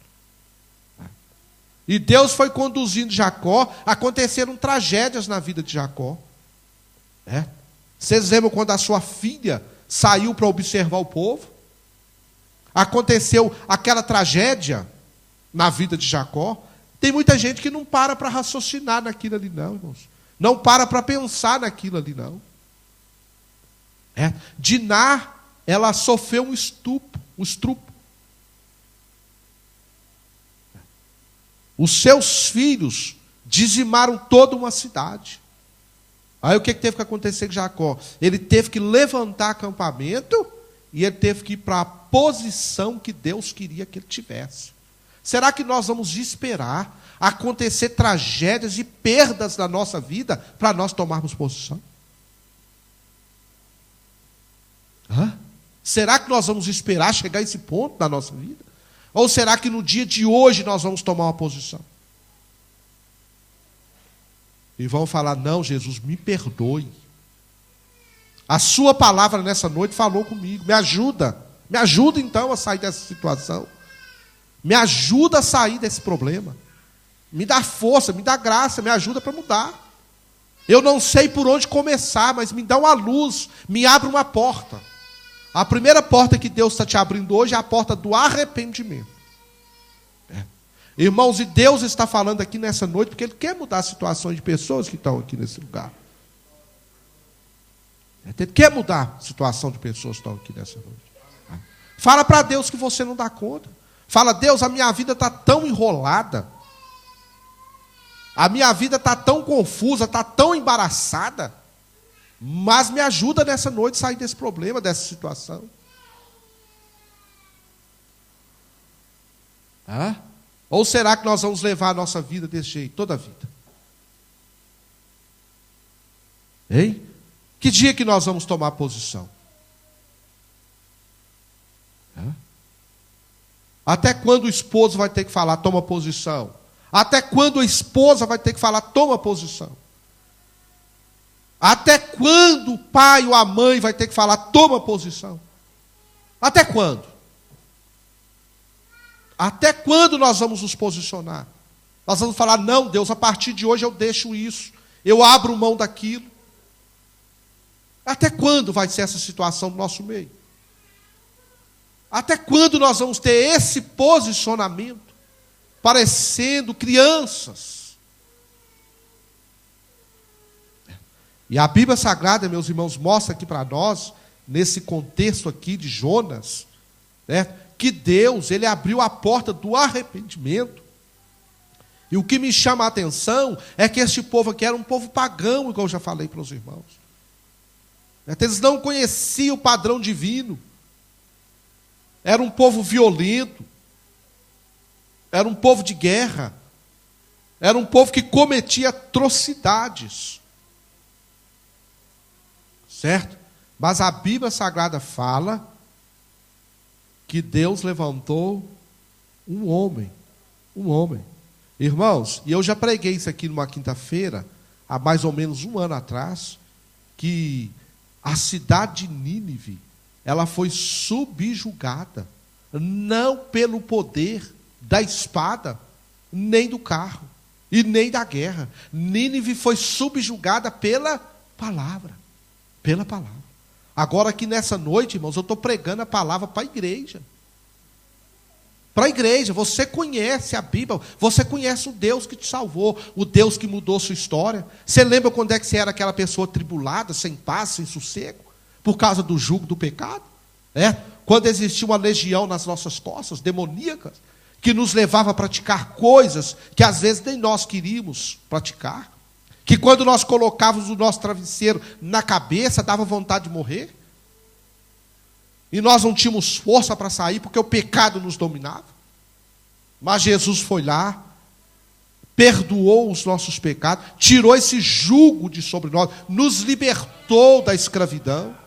E Deus foi conduzindo Jacó, aconteceram tragédias na vida de Jacó. Vocês lembram quando a sua filha saiu para observar o povo? Aconteceu aquela tragédia na vida de Jacó. Tem muita gente que não para raciocinar naquilo ali não, irmãos. Não para pensar naquilo ali não. Diná, ela sofreu um estupro. Os seus filhos dizimaram toda uma cidade. Aí o que teve que acontecer com Jacó? Ele teve que levantar acampamento e ele teve que ir para a posição que Deus queria que ele tivesse. Será que nós vamos esperar acontecer tragédias e perdas na nossa vida para nós tomarmos posição? Será que nós vamos esperar chegar a esse ponto na nossa vida? Ou será que no dia de hoje nós vamos tomar uma posição? E vão falar, não, Jesus, me perdoe. A sua palavra nessa noite falou comigo, me ajuda então a sair dessa situação. Me ajuda a sair desse problema. Me dá força, me dá graça, me ajuda para mudar. Eu não sei por onde começar, mas me dá uma luz, me abre uma porta. A primeira porta que Deus está te abrindo hoje é a porta do arrependimento. Irmãos, e Deus está falando aqui nessa noite, porque Ele quer mudar as situações de pessoas que estão aqui nesse lugar. Ele quer mudar a situação de pessoas que estão aqui nessa noite. Fala para Deus que você não dá conta. Fala, Deus, a minha vida está tão enrolada. A minha vida está tão confusa, está tão embaraçada. Mas me ajuda nessa noite a sair desse problema, dessa situação. Ou será que nós vamos levar a nossa vida desse jeito, toda a vida? Hein? Que dia que nós vamos tomar posição? Até quando o esposo vai ter que falar, toma posição? Até quando a esposa vai ter que falar, toma posição? Até quando o pai ou a mãe vai ter que falar, toma posição? Até quando? Até quando nós vamos nos posicionar? Nós vamos falar, não, Deus, a partir de hoje eu deixo isso, eu abro mão daquilo. Até quando vai ser essa situação no nosso meio? Até quando nós vamos ter esse posicionamento, parecendo crianças? E a Bíblia Sagrada, meus irmãos, mostra aqui para nós, nesse contexto aqui de Jonas, que Deus, Ele abriu a porta do arrependimento. E o que me chama a atenção é que este povo aqui era um povo pagão, igual eu já falei para os irmãos. Eles não conheciam o padrão divino. Era um povo violento. Era um povo de guerra. Era um povo que cometia atrocidades. Certo? Mas a Bíblia Sagrada fala que Deus levantou um homem. Irmãos, e eu já preguei isso aqui numa quinta-feira, há mais ou menos 1 ano atrás, que a cidade de Nínive, ela foi subjugada, não pelo poder da espada, nem do carro, e nem da guerra. Nínive foi subjugada pela palavra. Pela palavra. Agora aqui nessa noite, irmãos, eu estou pregando a palavra para a igreja. Para a igreja, você conhece a Bíblia, você conhece o Deus que te salvou, o Deus que mudou sua história. Você lembra quando é que você era aquela pessoa tribulada, sem paz, sem sossego, por causa do jugo do pecado? Quando existia uma legião nas nossas costas, demoníacas, que nos levava a praticar coisas que às vezes nem nós queríamos praticar. Que quando nós colocávamos o nosso travesseiro na cabeça, dava vontade de morrer. E nós não tínhamos força para sair, porque o pecado nos dominava. Mas Jesus foi lá, perdoou os nossos pecados, tirou esse jugo de sobre nós, nos libertou da escravidão.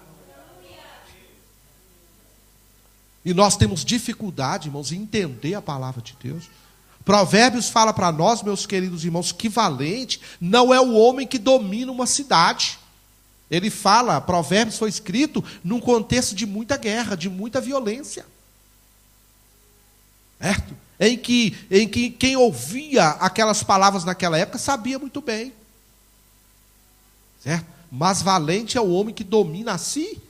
E nós temos dificuldade, irmãos, em entender a palavra de Deus. Provérbios fala para nós, meus queridos irmãos, que valente não é o homem que domina uma cidade. Ele fala, Provérbios foi escrito num contexto de muita guerra, de muita violência. certo? Em que quem ouvia aquelas palavras naquela época sabia muito bem, certo? Mas valente é o homem que domina a si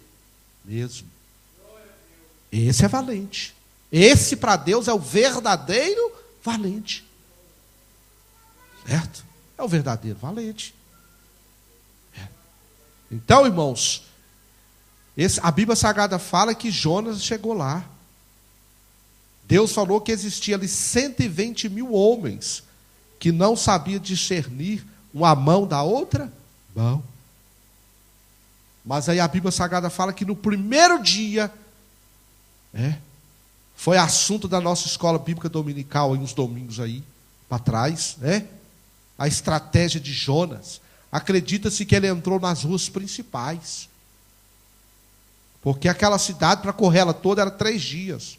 mesmo. Esse é valente. Esse para Deus é o verdadeiro valente, certo? É o verdadeiro valente. Então, irmãos, a Bíblia Sagrada fala que Jonas chegou lá. Deus falou que existia ali 120 mil homens que não sabiam discernir uma mão da outra mão. Mas aí a Bíblia Sagrada fala que no primeiro dia, foi assunto da nossa escola bíblica dominical, aí uns domingos aí para trás, a estratégia de Jonas. Acredita-se que ele entrou nas ruas principais, porque aquela cidade, para correr ela toda, era 3 dias.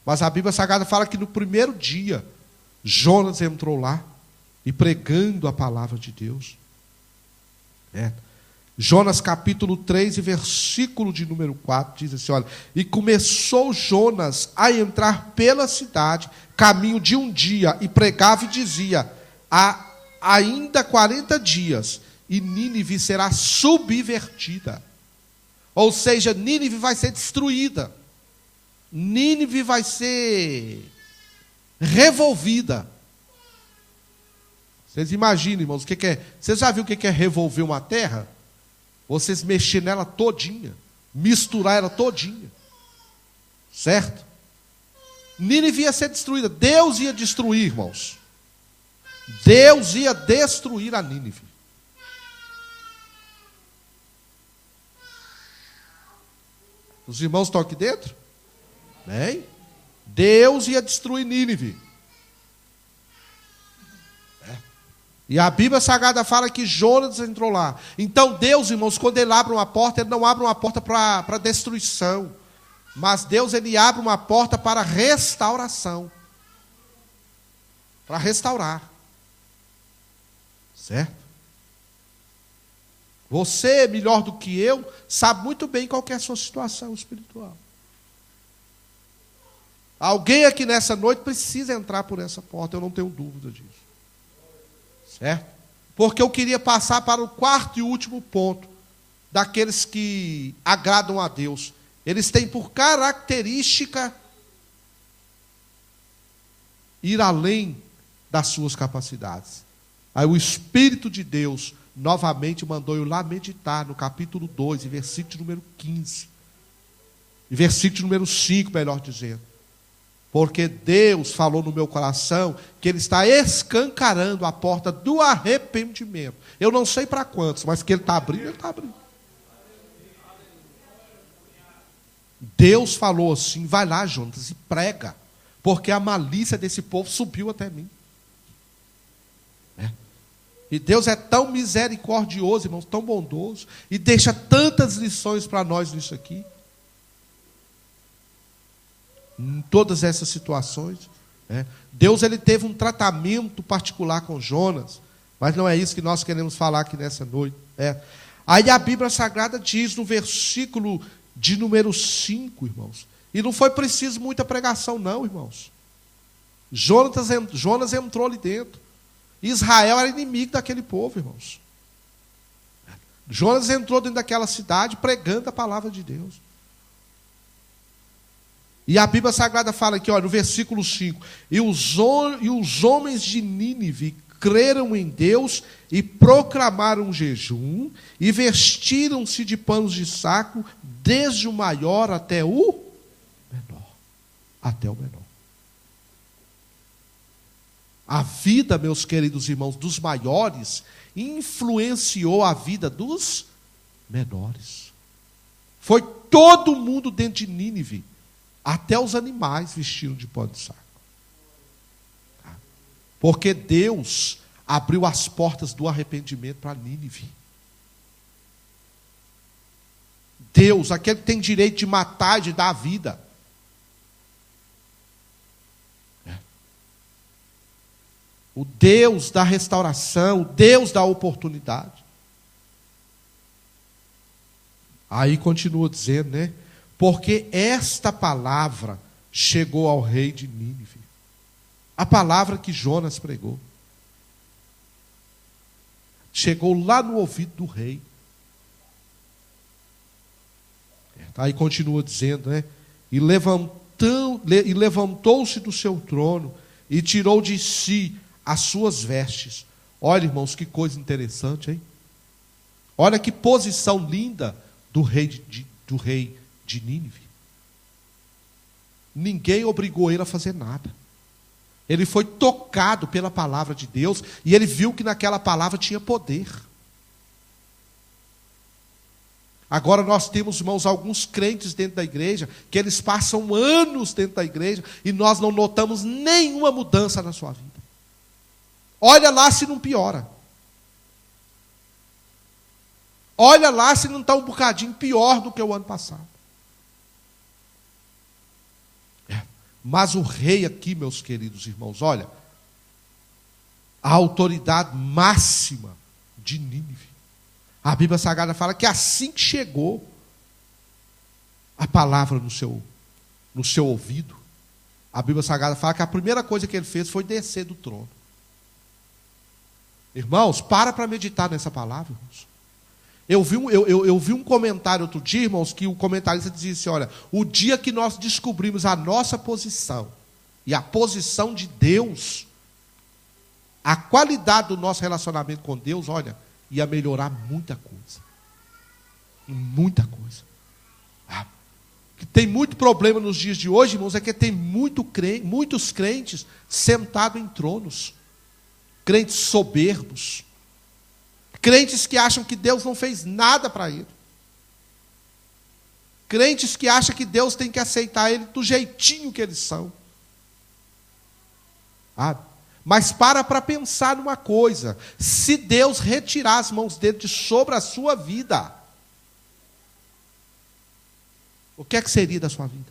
Mas a Bíblia Sagrada fala que no primeiro dia, Jonas entrou lá, e pregando a palavra de Deus. Jonas capítulo 3, versículo de número 4, diz assim, olha: e começou Jonas a entrar pela cidade, caminho de um dia, e pregava e dizia: ainda 40 dias, e Nínive será subvertida. Ou seja, Nínive vai ser destruída. Nínive vai ser revolvida. Vocês imaginam, irmãos, o que é? Vocês já viram o que é revolver uma terra? Vocês mexer nela todinha, misturar ela todinha, certo? Nínive ia ser destruída. Deus ia destruir, irmãos. Deus ia destruir a Nínive. Os irmãos estão aqui dentro? Bem, Deus ia destruir Nínive. E a Bíblia Sagrada fala que Jonas entrou lá. Então Deus, irmãos, quando Ele abre uma porta, Ele não abre uma porta para destruição. Mas Deus, Ele abre uma porta para restauração. Para restaurar. Certo? Você, melhor do que eu, sabe muito bem qual que é a sua situação espiritual. Alguém aqui nessa noite precisa entrar por essa porta, eu não tenho dúvida disso. Certo? Porque eu queria passar para o 4º e último ponto daqueles que agradam a Deus. Eles têm por característica ir além das suas capacidades. Aí o Espírito de Deus novamente mandou eu lá meditar no capítulo 2, versículo número 15. E versículo número 5, melhor dizendo. Porque Deus falou no meu coração que Ele está escancarando a porta do arrependimento. Eu não sei para quantos, mas que Ele está abrindo, Ele está abrindo. Deus falou assim: vai lá, Jonas, e prega, porque a malícia desse povo subiu até mim. E Deus é tão misericordioso, irmãos, tão bondoso, e deixa tantas lições para nós nisso aqui. Em todas essas situações, Deus, Ele teve um tratamento particular com Jonas, mas não é isso que nós queremos falar aqui nessa noite. Aí a Bíblia Sagrada diz no versículo de número 5, irmãos, e não foi preciso muita pregação não, irmãos. Jonas entrou ali dentro. Israel era inimigo daquele povo, irmãos. Jonas entrou dentro daquela cidade pregando a palavra de Deus. E a Bíblia Sagrada fala aqui, no versículo 5: e os homens de Nínive creram em Deus e proclamaram jejum e vestiram-se de panos de saco, desde o maior até o menor. Até o menor. A vida, meus queridos irmãos, dos maiores influenciou a vida dos menores. Foi todo mundo dentro de Nínive. Até os animais vestiram de pano de saco. Porque Deus abriu as portas do arrependimento para Nínive. Deus, aquele que tem direito de matar e de dar a vida. O Deus da restauração, o Deus da oportunidade. Aí continua dizendo, porque esta palavra chegou ao rei de Nínive. A palavra que Jonas pregou chegou lá no ouvido do rei. Aí continua dizendo, né? E levantou-se do seu trono e tirou de si as suas vestes. Olha, irmãos, que coisa interessante, hein? Olha que posição linda do rei de Nínive. Ninguém obrigou ele a fazer nada. Ele foi tocado pela palavra de Deus e ele viu que naquela palavra tinha poder. Agora nós temos, irmãos, alguns crentes dentro da igreja, que eles passam anos dentro da igreja e nós não notamos nenhuma mudança na sua vida. Olha lá se não piora. Olha lá se não está um bocadinho pior do que o ano passado. Mas o rei aqui, meus queridos irmãos, olha, a autoridade máxima de Nínive. A Bíblia Sagrada fala que assim que chegou a palavra no seu ouvido, a Bíblia Sagrada fala que a primeira coisa que ele fez foi descer do trono. Irmãos, para meditar nessa palavra, irmãos. Eu vi um comentário outro dia, irmãos, que o comentarista dizia assim, olha, o dia que nós descobrimos a nossa posição e a posição de Deus, a qualidade do nosso relacionamento com Deus, olha, ia melhorar muita coisa. Muita coisa. Que tem muito problema nos dias de hoje, irmãos, é que tem muitos crentes sentados em tronos. Crentes soberbos. Crentes que acham que Deus não fez nada para ele. Crentes que acham que Deus tem que aceitar ele do jeitinho que eles são. Mas para pensar numa coisa. Se Deus retirar as mãos dele de sobre a sua vida, o que é que seria da sua vida?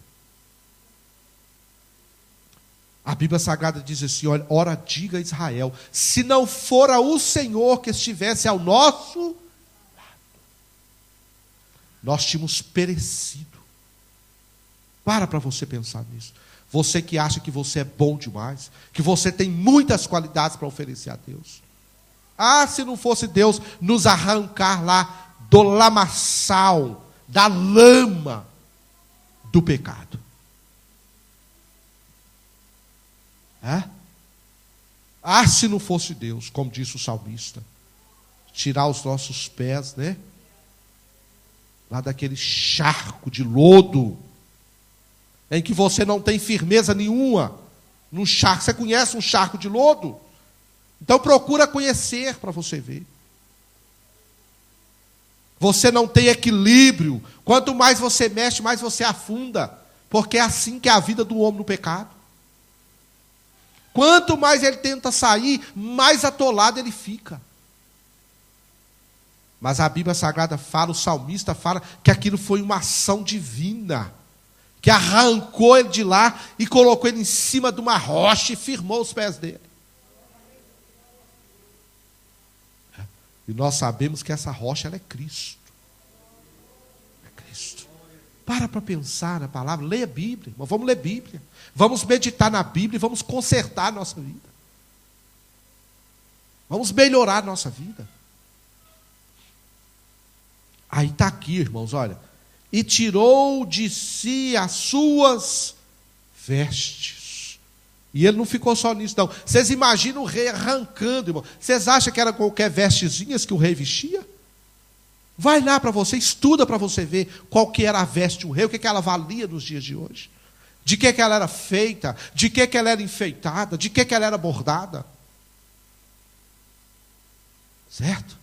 A Bíblia Sagrada diz assim, olha, ora diga a Israel, se não fora o Senhor que estivesse ao nosso lado, nós tínhamos perecido. Para você pensar nisso. Você que acha que você é bom demais, que você tem muitas qualidades para oferecer a Deus. Se não fosse Deus nos arrancar lá do lamaçal, da lama do pecado. Se não fosse Deus, como disse o salmista, tirar os nossos pés, né? Lá daquele charco de lodo, em que você não tem firmeza nenhuma, num charco. Você conhece um charco de lodo? Então procura conhecer para você ver. Você não tem equilíbrio. Quanto mais você mexe, mais você afunda. Porque é assim que é a vida do homem no pecado. Quanto mais ele tenta sair, mais atolado ele fica. Mas a Bíblia Sagrada fala, o salmista fala, que aquilo foi uma ação divina, que arrancou ele de lá e colocou ele em cima de uma rocha e firmou os pés dele. E nós sabemos que essa rocha ela é Cristo. É Cristo. Para pensar na palavra, leia a Bíblia, irmão. Vamos ler a Bíblia. Vamos meditar na Bíblia e vamos consertar a nossa vida. Vamos melhorar a nossa vida. Aí está aqui, irmãos, olha. E tirou de si as suas vestes. E ele não ficou só nisso, não. Vocês imaginam o rei arrancando, irmão. Vocês acham que era qualquer vestezinhas que o rei vestia? Vai lá para você, estuda para você ver qual que era a veste do rei, o que ela valia nos dias de hoje. De que ela era feita, de que ela era enfeitada, de que ela era bordada. Certo?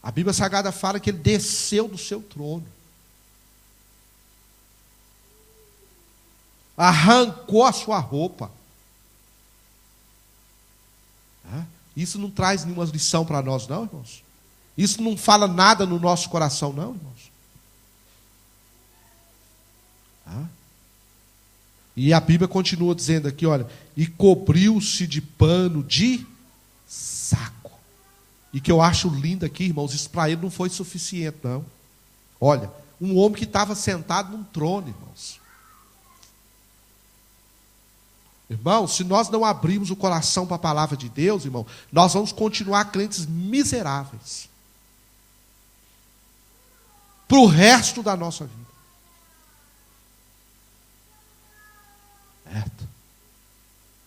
A Bíblia Sagrada fala que ele desceu do seu trono. Arrancou a sua roupa. Isso não traz nenhuma lição para nós, não, irmãos? Isso não fala nada no nosso coração, não, irmãos? E a Bíblia continua dizendo aqui, olha, e cobriu-se de pano de saco. E que eu acho lindo aqui, irmãos, isso para ele não foi suficiente, não. Olha, um homem que estava sentado num trono, irmãos. Irmão, se nós não abrirmos o coração para a palavra de Deus, irmão, nós vamos continuar crentes miseráveis para o resto da nossa vida. Certo?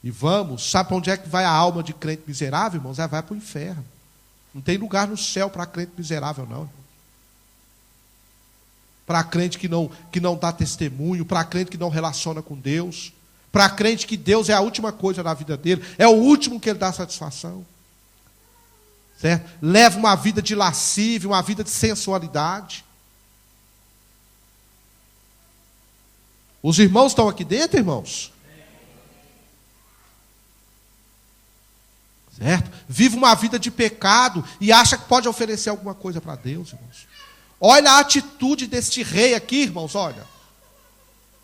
E vamos, sabe para onde é que vai a alma de crente miserável, irmãos? Ela vai para o inferno. Não tem lugar no céu para crente miserável, não. Para crente que não dá testemunho, para crente que não relaciona com Deus, para crente que Deus é a última coisa na vida dele, é o último que ele dá satisfação. Certo? Leva uma vida de lascívia, uma vida de sensualidade. Os irmãos estão aqui dentro, irmãos? Certo? Vive uma vida de pecado e acha que pode oferecer alguma coisa para Deus, irmãos. Olha a atitude deste rei aqui, irmãos, olha.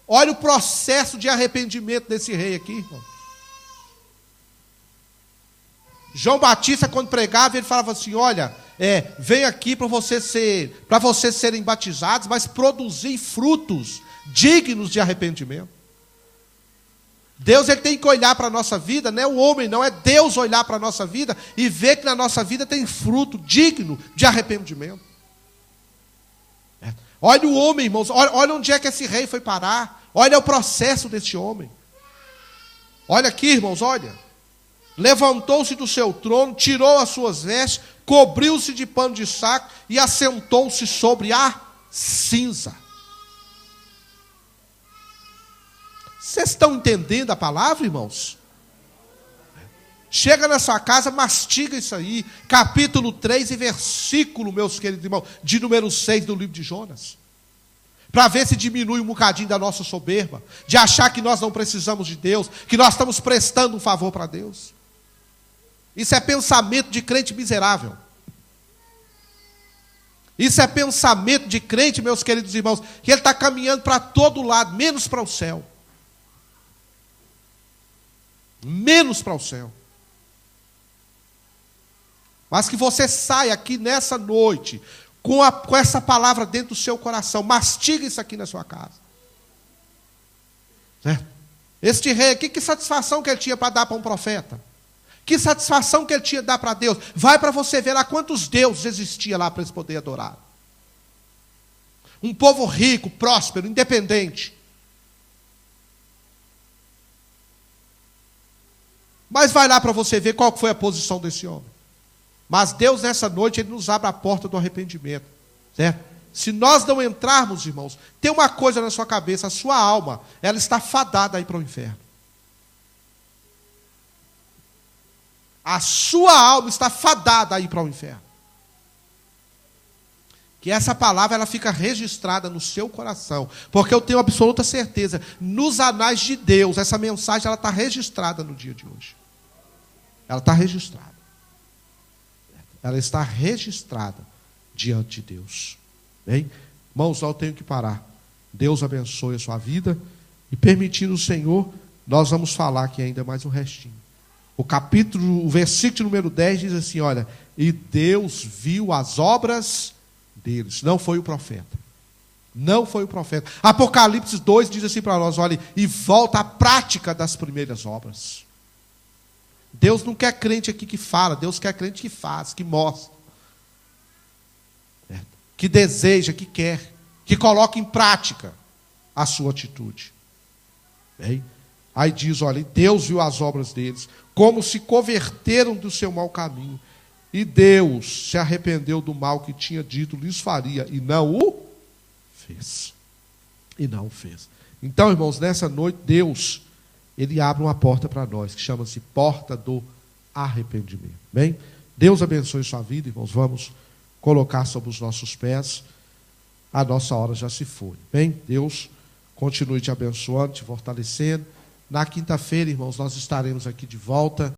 Olha o processo de arrependimento desse rei aqui, irmão. João Batista, quando pregava, ele falava assim, olha, vem aqui para vocês serem batizados, mas produzir frutos dignos de arrependimento. Deus ele tem que olhar para a nossa vida, não é o homem, não é Deus olhar para a nossa vida e ver que na nossa vida tem fruto digno de arrependimento. Olha o homem, irmãos, olha onde é que esse rei foi parar, olha o processo desse homem. Olha aqui, irmãos, olha. Levantou-se do seu trono, tirou as suas vestes, cobriu-se de pano de saco e assentou-se sobre a cinza. Vocês estão entendendo a palavra, irmãos? Chega na sua casa, mastiga isso aí. Capítulo 3 e versículo, meus queridos irmãos, de número 6 do livro de Jonas. Para ver se diminui um bocadinho da nossa soberba, de achar que nós não precisamos de Deus, que nós estamos prestando um favor para Deus. Isso é pensamento de crente miserável. Isso é pensamento de crente, meus queridos irmãos, que ele está caminhando para todo lado, menos para o céu. Menos para o céu. Mas que você saia aqui nessa noite com essa palavra dentro do seu coração. Mastiga isso aqui na sua casa. Certo? Este rei aqui, que satisfação que ele tinha para dar para um profeta? Que satisfação que ele tinha para dar para Deus? Vai para você ver lá quantos deuses existia lá para eles poderem adorar. Um povo rico, próspero, independente. Mas vai lá para você ver qual foi a posição desse homem. Mas Deus, nessa noite, Ele nos abre a porta do arrependimento. Certo? Se nós não entrarmos, irmãos, tem uma coisa na sua cabeça, a sua alma, ela está fadada aí para o inferno. A sua alma está fadada aí para o inferno. Que essa palavra ela fica registrada no seu coração. Porque eu tenho absoluta certeza, nos anais de Deus, essa mensagem ela está registrada no dia de hoje. Ela está registrada. Ela está registrada diante de Deus. Bem? Irmãos, eu tenho que parar. Deus abençoe a sua vida. E permitindo o Senhor, nós vamos falar aqui ainda mais um restinho. O versículo número 10 diz assim, olha, e Deus viu as obras deles. Não foi o profeta. Não foi o profeta. Apocalipse 2 diz assim para nós, olha, e volta à prática das primeiras obras. Deus não quer crente aqui que fala, Deus quer crente que faz, que mostra. Que deseja, que quer, que coloca em prática a sua atitude. Bem? Aí diz, olha, Deus viu as obras deles, como se converteram do seu mau caminho, e Deus se arrependeu do mal que tinha dito lhes faria, e não o fez. E não o fez. Então, irmãos, nessa noite, Deus, Ele abre uma porta para nós, que chama-se porta do arrependimento. Bem? Deus abençoe sua vida, irmãos. Vamos colocar sobre os nossos pés. A nossa hora já se foi. Bem? Deus continue te abençoando, te fortalecendo. Na quinta-feira, irmãos, nós estaremos aqui de volta.